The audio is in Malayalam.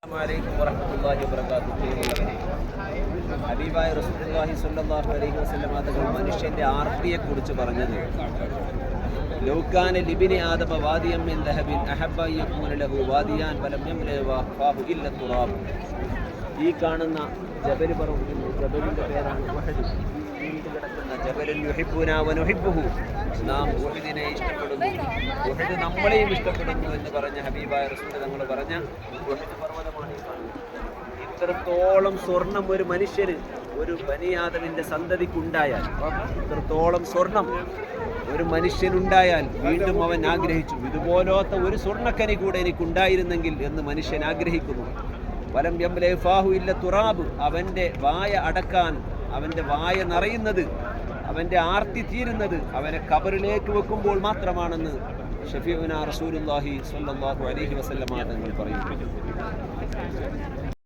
അസ്സലാമു വറഹ്മത്തുള്ളാഹി വബറകാതുഹു. ഹബീബായ റസൂലുള്ളാഹി സ്വല്ലല്ലാഹു അലൈഹി വസല്ലം തങ്ങൾ മനുഷ്യന്റെ ആർത്തിയെക്കുറിച്ച് പറഞ്ഞത് ലൗ കാന ലിബ്നി ആദമ വാദിയൻ മിൻ ദഹബിൻ അഹബ്ബ യകൂന ലഹു വാദിയാൻ ഫലം യംല വഖാഹു ഇല്ല തുറാബ്. ഈ കാണുന്ന ജബൽ പർവ്വതത്തിന്റെ ജബലിന്റെ പേരാണ് ഉഹദ്. കിടക്കുന്ന ജബലുൻ യുഹിബ്ബുനാ വനുഹിബ്ബുഹു. നാം ഉഹദിനെ ഇഷ്ടപ്പെടുന്നു, ഉഹദ് നമ്മളെയും ഇഷ്ടപ്പെടുന്നു എന്ന് പറഞ്ഞ ഹബീബായ റസൂൽ തങ്ങൾ പറഞ്ഞ ഉഹദ് പർവ്വതമാണ് ഈ കാണുന്നത്. ഇത്രത്തോളം സ്വർണം ഒരു മനുഷ്യന്, ഒരു ബനി ആദമിന്റെ സന്തതിക്കുണ്ടായാൽ, ഇത്രത്തോളം സ്വർണം ഒരു മനുഷ്യനുണ്ടായാൽ വീണ്ടും അവൻ ആഗ്രഹിച്ചു, ഇതുപോലത്തെ ഒരു സ്വർണ്ണക്കനി കൂടെ എനിക്കുണ്ടായിരുന്നെങ്കിൽ എന്ന് മനുഷ്യൻ ആഗ്രഹിക്കുന്നു. വലം യംല ഫാഹു ഇല്ല തുറാബ്. അവൻ്റെ വായ അടക്കാൻ, അവൻ്റെ വായ നിറയുന്നത്, അവൻ്റെ ആർത്തി തീരുന്നത് അവനെ ഖബറിലേക്ക് വെക്കുമ്പോൾ മാത്രമാണെന്ന് ഷഫീഉനാ റസൂലുള്ളാഹി സ്വല്ലല്ലാഹു അലൈഹി വസല്ലം തങ്ങൾ പറയുന്നു.